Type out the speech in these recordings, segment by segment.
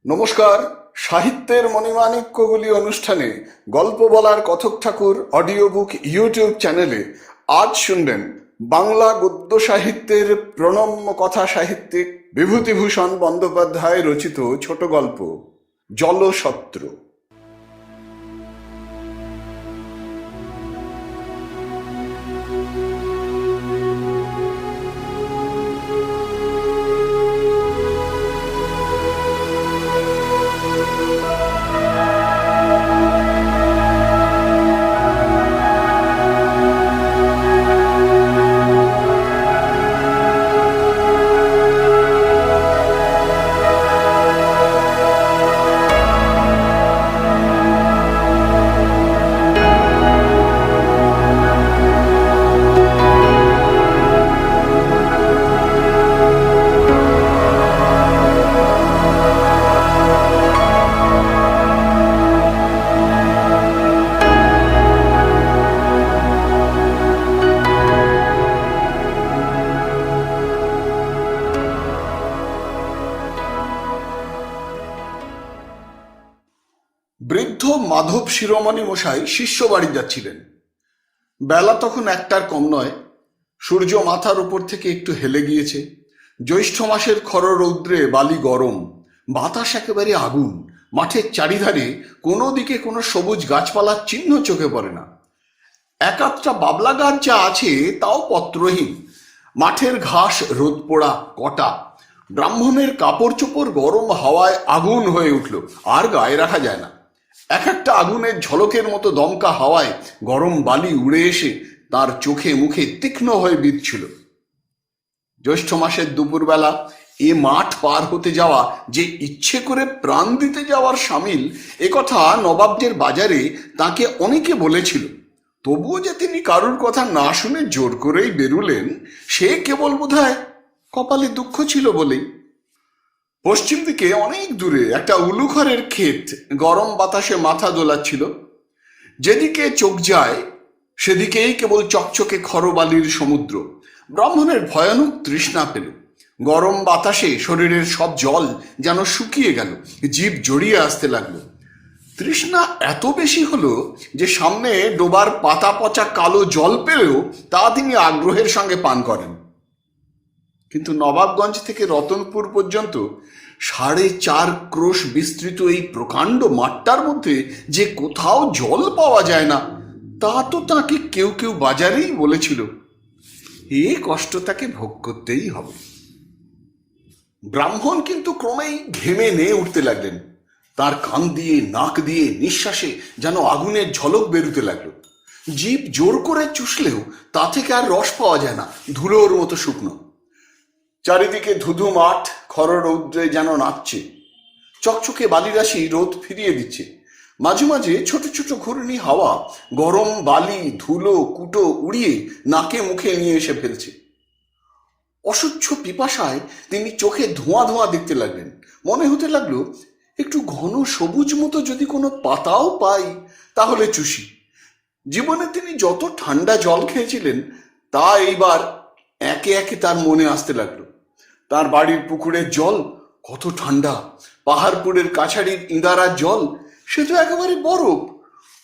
নমস্কার। সাহিত্যের মণিমাণিক্যগুলি অনুষ্ঠানে গল্প বলার কথক ঠাকুর অডিও বুক ইউটিউব চ্যানেলে আজ শুনবেন বাংলা গদ্য সাহিত্যের প্রণম্য কথা সাহিত্যিক বিভূতিভূষণ বন্দ্যোপাধ্যায় রচিত ছোট গল্প জলশত্রু। বৃদ্ধ মাধব শিরোমণি মশাই শিষ্য বাড়ি যাচ্ছিলেন। বেলা তখন একটার কম নয়। সূর্য মাথার উপর থেকে একটু হেলে গিয়েছে। জ্যৈষ্ঠ মাসের খর রৌদ্রে বালি গরম, বাতাস একেবারে আগুন। মাঠের চারিধারে কোনো দিকে কোনো সবুজ গাছপালার চিহ্ন চোখে পড়ে না। এক আধটা বাবলা গাছ যা আছে তাও পত্রহীন। মাঠের ঘাস রোদ পোড়া কটা। ব্রাহ্মণের কাপড় চোপড় গরম হাওয়ায় আগুন হয়ে উঠল, আর গায়ে রাখা যায় না। এক একটা আগুনের ঝলকের মতো দমকা হাওয়ায় গরম বালি উড়ে এসে তার চোখে মুখে তীক্ষ্ণ হয়ে বিঁধছিল। জ্যৈষ্ঠ মাসের দুপুরবেলা এ মাঠ পার হতে যাওয়া যে ইচ্ছে করে প্রাণ দিতে যাওয়ার সামিল, একথা নবাবদের বাজারে তাকে অনেকে বলেছিল। তবুও যে তিনি কারুর কথা না শুনে জোর করেই বেরুলেন, সে কেবল বোধহয় কপালে দুঃখ ছিল বলেই। পশ্চিম দিকে অনেক দূরে একটা উলুখড়ের ক্ষেত গরম বাতাসে মাথা দোলাচ্ছিল। যেদিকে চোখ যায় সেদিকেই কেবল চকচকে খরবালির সমুদ্র। ব্রাহ্মণের ভয়ানক তৃষ্ণা পেল। গরম বাতাসে শরীরের সব জল যেন শুকিয়ে গেল, জিভ জড়িয়ে আসতে লাগলো। তৃষ্ণা এত বেশি হলো যে সামনে ডোবার পাতা পচা কালো জল পেলেও তা তিনি আগ্রহের সঙ্গে পান করেন। কিন্তু নবাবগঞ্জ থেকে রতনপুর পর্যন্ত 4.5 ক্রোশ বিস্তৃত এই প্রকাণ্ড মাঠটার মধ্যে যে কোথাও জল পাওয়া যায় না, তা তো তাকে কেউ কেউ বাজারেই বলেছিল। এ কষ্ট তাকে ভোগ করতেই হবে। ব্রাহ্মণ কিন্তু ক্রমেই ঘেমে নিয়ে উঠতে লাগলেন। তার কান দিয়ে নাক দিয়ে নিঃশ্বাসে যেন আগুনের ঝলক বেরুতে লাগলো। জিভ জোর করে চুষলেও তা থেকে আর রস পাওয়া যায় না, ধুলোর মতো শুকনো। চারিদিকে ধুধু মাঠ খর রৌদ্রে যেন নাচছে। চকচকে বালিরাশি রোদ ফিরিয়ে দিচ্ছে। মাঝে মাঝে ছোট ছোট ঘূর্ণি হাওয়া গরম বালি ধুলো কুটো উড়িয়ে নাকে মুখে নিয়ে এসে ফেলছে। অসহ্য পিপাসায় তিনি চোখে ধোঁয়া ধোঁয়া দেখতে লাগলেন। মনে হতে লাগলো, একটু ঘন সবুজ মতো যদি কোনো পাতাও পাই তাহলে চুষি। জীবনে তিনি যত ঠান্ডা জল খেয়েছিলেন তা এইবার একে একে তার মনে আসতে লাগলো। তার বাড়ির পুকুরের জল কত ঠান্ডা, পাহাড়পুরের কাছারির ইঁদারার জল সে তো একেবারে বরফ।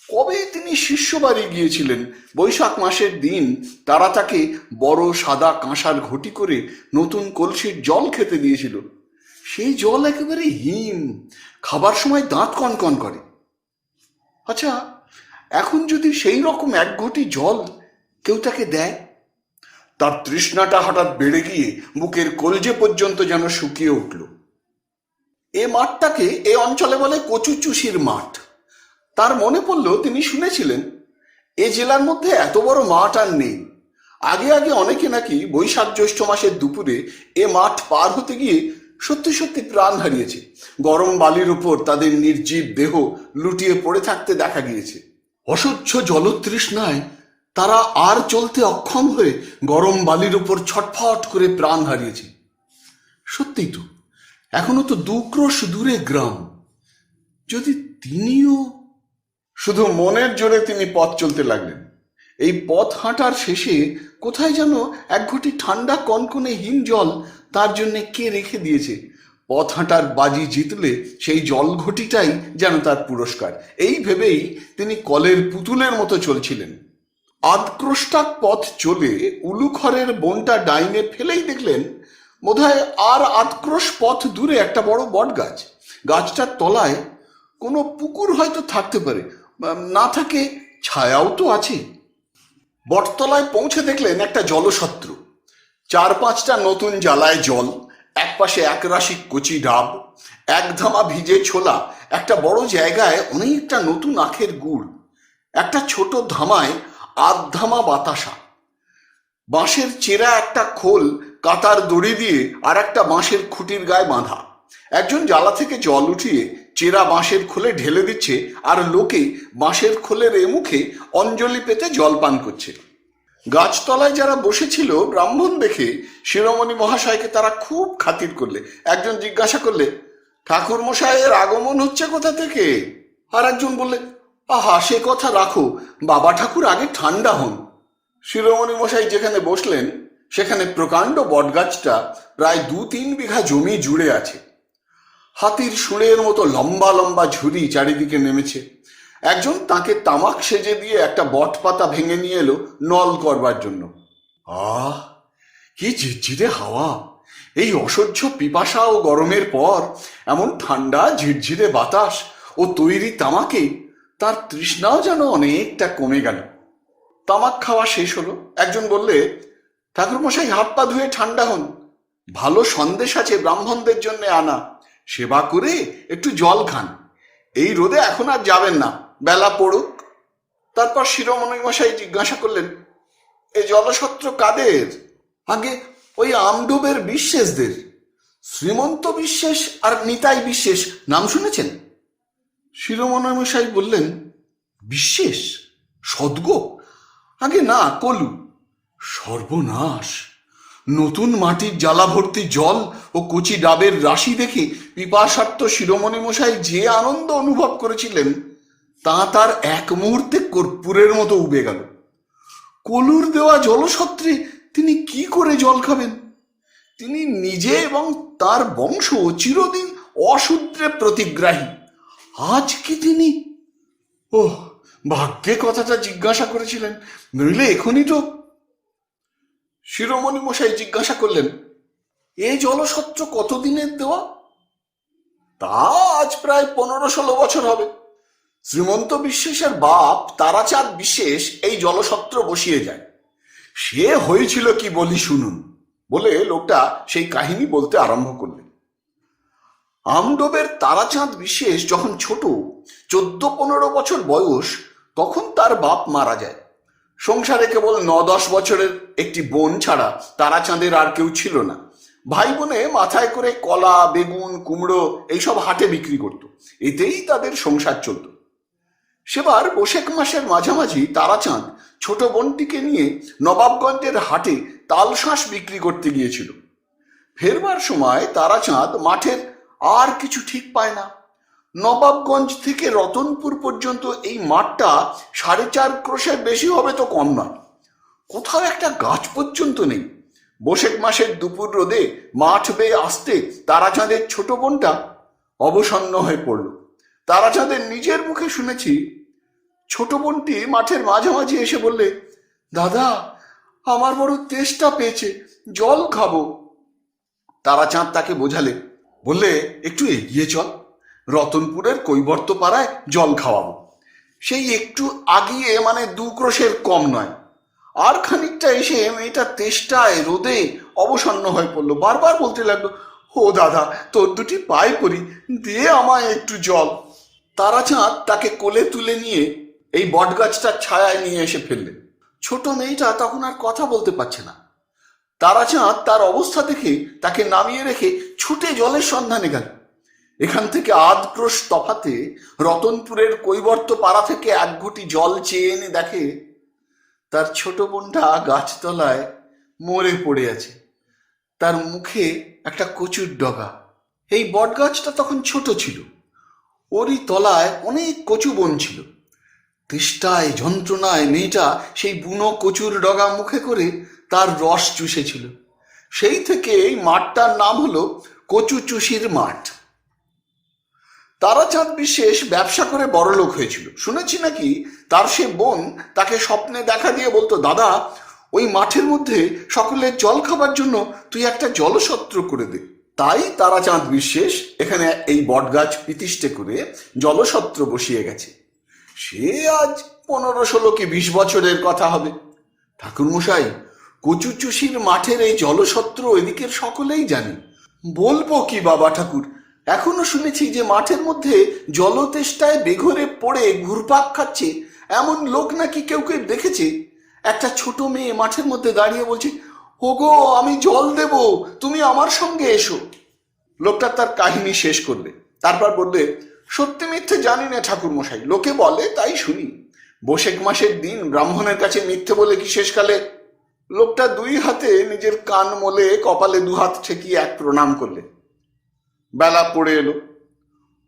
কবে তিনি শিষ্য বাড়ি গিয়েছিলেন, বৈশাখ মাসের দিন তারা তাকে বড় সাদা কাঁসার ঘটি করে নতুন কলসির জল খেতে দিয়েছিল। সেই জল একেবারে হিম, খাবার সময় দাঁত কনকন করে। আচ্ছা, এখন যদি সেই রকম এক ঘটি জল কেউ তাকে দেয়? তার তৃষ্ণাটা হঠাৎ বেড়ে গিয়ে বুকের কলজে পর্যন্ত যেন শুকিয়ে উঠল। এ মাঠটাকে এ অঞ্চলে বলে কচুচুষির মাঠ। তার মনে পড়ল, তিনি শুনেছিলেন এ জেলার মধ্যে এত বড় মাঠ আর নেই। আগে আগে অনেকে নাকি বৈশাখ জ্যৈষ্ঠ মাসের দুপুরে এ মাঠ পার হতে গিয়ে সত্যি সত্যি প্রাণ হারিয়েছে। গরম বালির উপর তাদের নির্জীব দেহ লুটিয়ে পড়ে থাকতে দেখা গিয়েছে। অসহ্য জলতৃষ্ণায় তারা আর চলতে অক্ষম হয়ে গরম বালির উপর ছটফট করে প্রাণ হারিয়েছে। সত্যিই তো, এখনো তো 2 ক্রোশ দূরে গ্রাম। যদি তিনিও... শুধু মনের জোরে তিনি পথ চলতে লাগলেন। এই পথ হাঁটার শেষে কোথায় যেন এক ঘটি ঠান্ডা কনকনে হিম জল তার জন্য কে রেখে দিয়েছে। পথ হাঁটার বাজি জিতলে সেই জলঘটিটাই যেন তার পুরস্কার, এই ভেবেই তিনি কলের পুতুলের মতো চলছিলেন। আধক্রোষ্টাক পথ চলে উলুখড়ের বনটা ডাইনে ফেলেই দেখলেন বোধহয় আর আধক্রোশ পথ দূরে একটা বড় বট গাছ। গাছটার তলায় কোনো পুকুর হয়তো থাকতে পারে, না থাকে ছায়াও তো আছে। বটতলায় পৌঁছে দেখলেন একটা জলসত্র, 4-5টা নতুন জ্বালায় জল, একপাশে একরাশি কচি ডাব, এক ধামা ভিজে ছোলা, একটা বড় জায়গায় অনেকটা নতুন আখের গুড়, একটা ছোট ধামায় ধামা বাতাসা, বাঁশের চেরা একটা খোল কাতার দড়ি দিয়ে আর একটা বাঁশের খুঁটির গায়ে বাঁধা। একজন জ্বালা থেকে জল উঠিয়ে চেরা বাঁশের খোলে ঢেলে দিচ্ছে, আর লোকে বাঁশের খোলের মুখে অঞ্জলি পেতে জল পান করছে। গাছতলায় যারা বসেছিল ব্রাহ্মণ দেখে শিরোমণি মহাশয়কে তারা খুব খাতির করলে। একজন জিজ্ঞাসা করলে, ঠাকুর মশাইয়ের আগমন হচ্ছে কোথা থেকে? আর একজন বললে, আহা সে কথা রাখো, বাবা ঠাকুর আগে ঠান্ডা হন। শিরোমণি মশাই যেখানে বসলেন সেখানে প্রকাণ্ড বটগাছটা প্রায় 2-3 বিঘা জমি জুড়ে আছে। হাতির শুঁড়ের মতো লম্বা লম্বা ঝুরি চারিদিকে নেমেছে। একজন তাকে তামাক সেজে দিয়ে একটা বট পাতা ভেঙে নিয়ে এলো নল করবার জন্য। আহ, কি ঝিরঝিরে হাওয়া! এই অসহ্য পিপাসা ও গরমের পর এমন ঠান্ডা ঝিরঝিরে বাতাস ও তৈরি তামাকে তার তৃষ্ণাও যেন অনেকটা কমে গেল। তামাক খাওয়া শেষ হলো। একজন বললে, ঠাকুরমশাই হাত পা ধুয়ে ঠান্ডা হন, ভালো সন্দেশ আছে ব্রাহ্মণদের জন্য আনা, সেবা করে একটু জল খান, এই রোদে এখন আর যাবেন না, বেলা পড়ুক। তারপর শিরোমণি মশাই জিজ্ঞাসা করলেন, এই জলসত্র কাদের? আগে ওই আমডুবের বিশ্বাসদের, শ্রীমন্ত বিশ্বাস আর নিতাই বিশ্বাস, নাম শুনেছেন? শিরোমণি মশাই বললেন, বিশ্বাস? সদ্গো? আগে না, কলু। সর্বনাশ! নতুন মাটির জ্বালা ভর্তি জল ও কচি ডাবের রাশি দেখে পিপাসার্ত শিরোমণি মশাই যে আনন্দ অনুভব করেছিলেন তা তার এক মুহূর্তে কর্পূরের মতো উবে গেল। কলুর দেওয়া জলসত্রে তিনি কি করে জল খাবেন? তিনি নিজে এবং তার বংশ চিরদিন অশূদ্রে প্রতিগ্রাহী। আজ কি তিনি, ওহ, ভাগ্যে কথাটা জিজ্ঞাসা করেছিলেন, নইলে এখনই তো। শিরোমণি মশাই জিজ্ঞাসা করলেন, এ জলসত্র কতদিনের দেওয়া? তা আজ প্রায় 15-16 বছর হবে। শ্রীমন্ত বিশ্বাসের বাপ তারাচাঁদ বিশ্বাস এই জলসত্র বসিয়ে যায়। সে হয়েছিল কি বলি শুনুন, বলে লোকটা সেই কাহিনী বলতে আরম্ভ করলেন। আমডোবের তারাচাঁদ বিশ্বাস যখন ছোট, 14-15 বছর বয়স, তখন তার বাপ মারা যায়। সংসারে কেবল 9-10 বছরের একটি বোন ছাড়া তারাচাঁদের আর কেউ ছিল না। ভাই বোনে মাথায় করে কলা, বেগুন, কুমড়ো এইসব হাটে বিক্রি করত, এতেই তাদের সংসার চলত। সেবার বৈশাখ মাসের মাঝামাঝি তারাচাঁদ ছোট বোনটিকে নিয়ে নবাবগঞ্জের হাটে তালশাঁস বিক্রি করতে গিয়েছিল। ফেরবার সময় তারাচাঁদ মাঠের আর কিছু ঠিক পায় না। নবাবগঞ্জ থেকে রতনপুর পর্যন্ত এই মাঠটা 4.5 ক্রোশের বেশি হবে তো কম নয়। কোথাও একটা গাছ পর্যন্ত নেই। বৈশাখ মাসের দুপুর রোদে মাঠ বেয়ে আসতে তারাচাঁদের ছোট বোনটা অবসন্ন হয়ে পড়ল। তারাচাঁদের নিজের মুখে শুনেছি, ছোট বোনটি মাঠের মাঝামাঝি এসে বললে, দাদা, আমার বড় তেষ্টা পেয়েছে, জল খাবো। তারাচাঁদ তাকে বোঝালে, বললে, একটু এগিয়ে চল, রতনপুরের কৈবর্ত পাড়ায় জল খাওয়াবো। সেই একটু আগিয়ে, মানে 2 ক্রোশের কম নয়। আর খানিকটা এসে মেয়েটা তেষ্টায় রোদে অবসন্ন হয়ে পড়লো। বারবার বলতে লাগলো, ও দাদা, তোর দুটি পায়ে পড়ি, দিয়ে আমায় একটু জল। তারাচাঁদ তাকে কোলে তুলে নিয়ে এই বটগাছটার ছায়ায় নিয়ে এসে ফেললেন। ছোট মেয়েটা তখন আর কথা বলতে পারছে না। তারাচাঁদ তার অবস্থা দেখে তাকে নামিয়ে রেখে ছুটে জলের সন্ধানে গেল। এখান থেকে 1/2 ক্রোশ তফাতে রতনপুরের কৈবর্ত পাড়া থেকে 1 ঘটি জল চেয়ে এনে দেখে তার ছোট বোনটা গাছতলায় মরে পড়ে আছে, তার মুখে একটা কচুর ডগা। এই বটগাছটা তখন ছোট ছিল, ওরই তলায় অনেক কচু বন ছিল। তেষ্টায় যন্ত্রণায় মেয়েটা সেই বুনো কচুর ডগা মুখে করে তার রস চুষেছিল। সেই থেকে এই মাঠটার নাম হলো কচুচুষির মাঠ। তারাচাঁদ বিশ্বাস ব্যবসা করে বড়লোক হয়েছিল। শুনেছি নাকি তার সে বোন তাকে স্বপ্নে দেখা দিয়ে বলতো, দাদা ওই মাঠের মধ্যে সকলের জল খাবার জন্য তুই একটা জলসত্র করে দে। তাই তারাচাঁদ বিশ্বাস এখানে এই বটগাছ প্রতিষ্ঠা করে জলসত্র বসিয়ে গেছে। সে আজ 15-16 কি 20 বছরের কথা হবে। ঠাকুরমশাই, কচুচুষির মাঠের এই জলসত্র এদিকের সকলেই জানি। বলবো কি বাবা ঠাকুর, এখনো শুনেছি যে মাঠের মধ্যে জলতেষ্টায় বেঘরে পড়ে ঘুরপাক খাচ্ছে এমন লোক নাকি কেউ কেউ দেখেছে। একটা ছোট মেয়ে মাঠের মধ্যে দাঁড়িয়ে বলছে, ওগো আমি জল দেব, তুমি আমার সঙ্গে এসো। লোকটা তার কাহিনী শেষ করবে, তারপর বলবে, সত্যি মিথ্যে জানি না ঠাকুরমশাই, লোকে বলে তাই শুনি। বৈশাখ মাসের দিন ব্রাহ্মণের কাছে মিথ্যে বলে কি শেষকালে? লোকটা 2 হাতে নিজের কান মলে কপালে 2 হাত ঠেকিয়ে এক প্রণাম করলে। বেলা পড়ে এলো,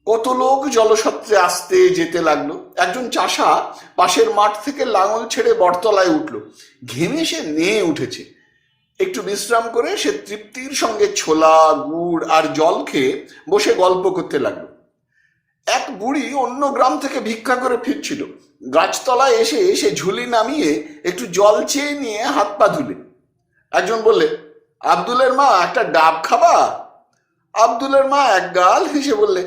কত লোক জলসত্রে আসতে যেতে লাগলো। একজন চাষা পাশের মাঠ থেকে লাঙল ছেড়ে বটতলায় উঠল। ঘেমে সে নিয়ে উঠেছে। একটু বিশ্রাম করে সে তৃপ্তির সঙ্গে ছোলা, গুড় আর জল খেয়ে বসে গল্প করতে লাগলো। এক বুড়ি অন্য গ্রাম থেকে ভিক্ষা করে ফিরছিল। গাছতলায় এসে সে ঝুলি নামিয়ে একটু জল চেয়ে নিয়ে হাত পা ধুলে। একজন বললে, আব্দুলের মা একটা ডাব খাবা? আব্দুলের মা এক গাল হেসে বললে,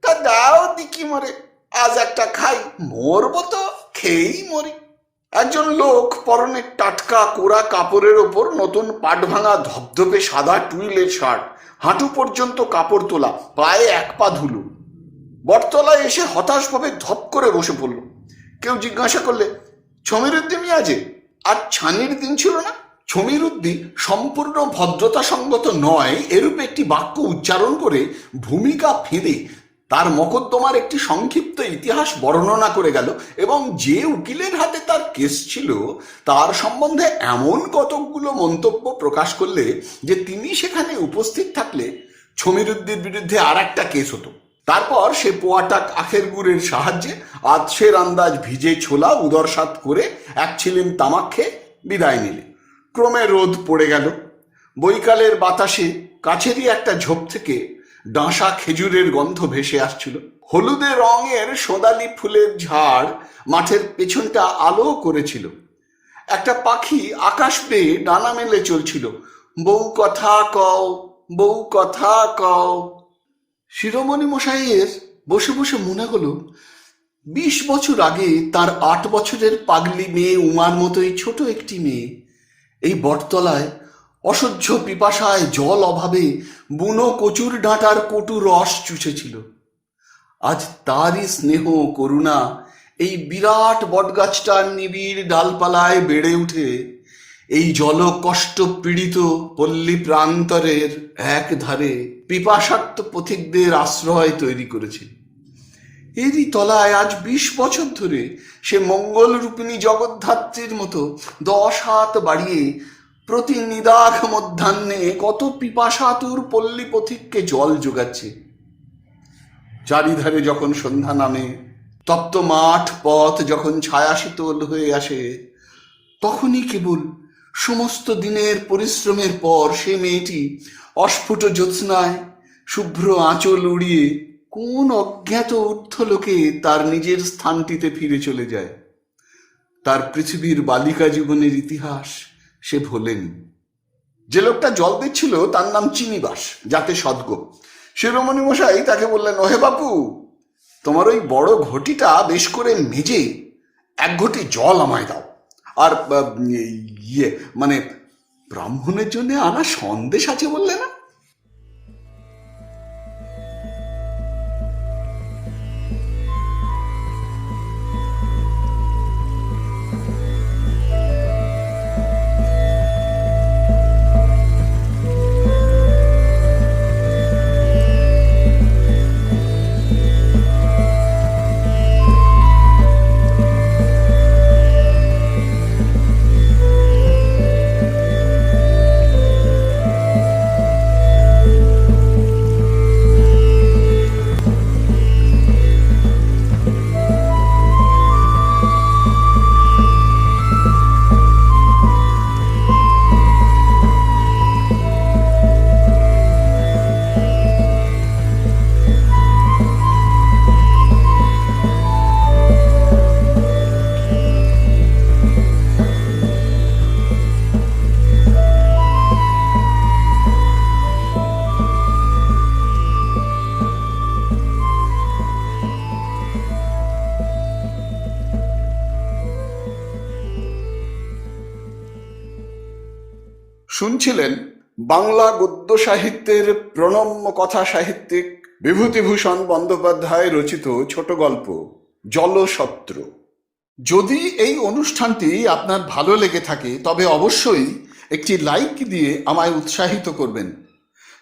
তা দাও দিকি মরে, আজ একটা খাই, মরবো তো খেয়েই মরি। একজন লোক পরনে টাটকা কোরা কাপড়ের ওপর নতুন পাট ভাঙা ধপধপে সাদা টুইলের শার্ট, হাঁটু পর্যন্ত কাপড় তোলা, পায়ে 1 পা ধুলো। বটতলায় এসে হতাশভাবে ধপ করে বসে পড়ল। কেউ জিজ্ঞাসা করলে, ছমিরুদ্দি মিয়াজে আর ছানির দিন ছিল না? ছমিরুদ্দি সম্পূর্ণ ভদ্রতা সঙ্গত নয় এরূপ একটি বাক্য উচ্চারণ করে ভূমিকা ফেঁদে তার মকদ্দমার একটি সংক্ষিপ্ত ইতিহাস বর্ণনা করে গেল এবং যে উকিলের হাতে তার কেস ছিল তার সম্বন্ধে এমন কতকগুলো মন্তব্য প্রকাশ করলে যে তিনি সেখানে উপস্থিত থাকলে ছমিরুদ্দির বিরুদ্ধে আর একটা কেস হতো। তারপর সে পোয়াটাক আখের গুড়ের সাহায্যে আধশের আন্দাজ ভিজে ছোলা উদরসাৎ করে 1 ছিলিম তামাক খেয়ে বিদায় নিলে। ক্রমে রোদ পড়ে গেল। বৈকালের বাতাসে কাছেরই একটা ঝোপ থেকে ডাঁসা খেজুরের গন্ধ ভেসে আসছিল। হলুদে রঙের সোনালি ফুলের ঝাড় মাঠের পেছনটা আলো করেছিল। একটা পাখি আকাশ পেয়ে ডানা মেলে চলছিল, বউ কথা কও, বউ কথা কও। শিরোমণি মশাইয়ের বসে বসে মনে হলো 20 বছর আগে তার 8 বছরের পাগলি মেয়ে উমার মতোই ছোট একটি মেয়ে এই বটতলায় অসহ্য পিপাসায় জল অভাবে বুনো কচুর ডাঁটার কটু রস চুষেছিল। আজ তারই স্নেহ করুণা এই বিরাট বটগাছটার নিবিড় ডালপালায় বেড়ে উঠে এই জলকষ্ট পীড়িত পল্লী প্রান্তরের এক ধারে পিপাসার্ত পথিকদের আশ্রয় তৈরি করেছে। এরই তলায় আজ 20 বছর ধরে সে মঙ্গল রূপিণী জগদ্ধাত্রীর মতো 10 হাত বাড়িয়ে প্রতি নিদাঘ মধ্যাহ্নে কত পিপাসাতুর পল্লী পথিককে জল যোগাচ্ছে। চারিধারে যখন সন্ধ্যা নামে, তপ্ত মাঠ পথ যখন ছায়া শীতল হয়ে আসে, তখনই কেবল সমস্ত দিনের পরিশ্রমের পর সে মেয়েটি অস্ফুট জ্যোৎস্নায় শুভ্র আঁচল উড়িয়ে কোন অজ্ঞাত ঊর্ধ্বলোকে তার নিজের স্থানটিতে ফিরে চলে যায়। তার পৃথিবীর বালিকা জীবনের ইতিহাস সে ভোলেনি। যে লোকটা জল দিচ্ছিল তার নাম চিনিবাস, যাতে সদ্গো। শিরোমণি মশাই তাকে বললেন, ওহে বাপু, তোমার ওই বড় ঘটিটা বেশ করে মেজে 1 ঘটি জল আমায় দাও, আর মানে ব্রাহ্মণের জন্য আনা সন্দেশ আছে বললে না? শুনছিলেন বাংলা গদ্য সাহিত্যের প্রণম্য কথা সাহিত্যিক বিভূতিভূষণ বন্দ্যোপাধ্যায় রচিত ছোট গল্প জলসত্র। যদি এই অনুষ্ঠানটি আপনার ভালো লেগে থাকে তবে অবশ্যই একটি লাইক দিয়ে আমায় উৎসাহিত করবেন।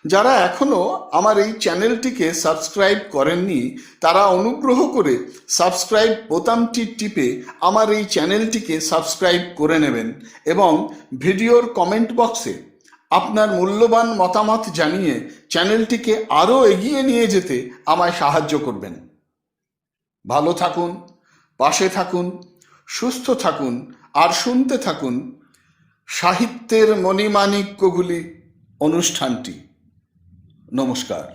যারা এখনো আমার এই চ্যানেলটিকে সাবস্ক্রাইব করেননি তারা অনুগ্রহ করে সাবস্ক্রাইব বোতামটি টিপে আমার এই চ্যানেলটিকে সাবস্ক্রাইব করে নেবেন এবং ভিডিওর কমেন্ট বক্সে আপনার মূল্যবান মতামত জানিয়ে চ্যানেলটিকে আরও এগিয়ে নিয়ে যেতে আমায় সাহায্য করবেন। ভালো থাকুন, পাশে থাকুন, সুস্থ থাকুন আর শুনতে থাকুন সাহিত্যের মণিমাণিক্যগুলি অনুষ্ঠানটি। নমস্কার।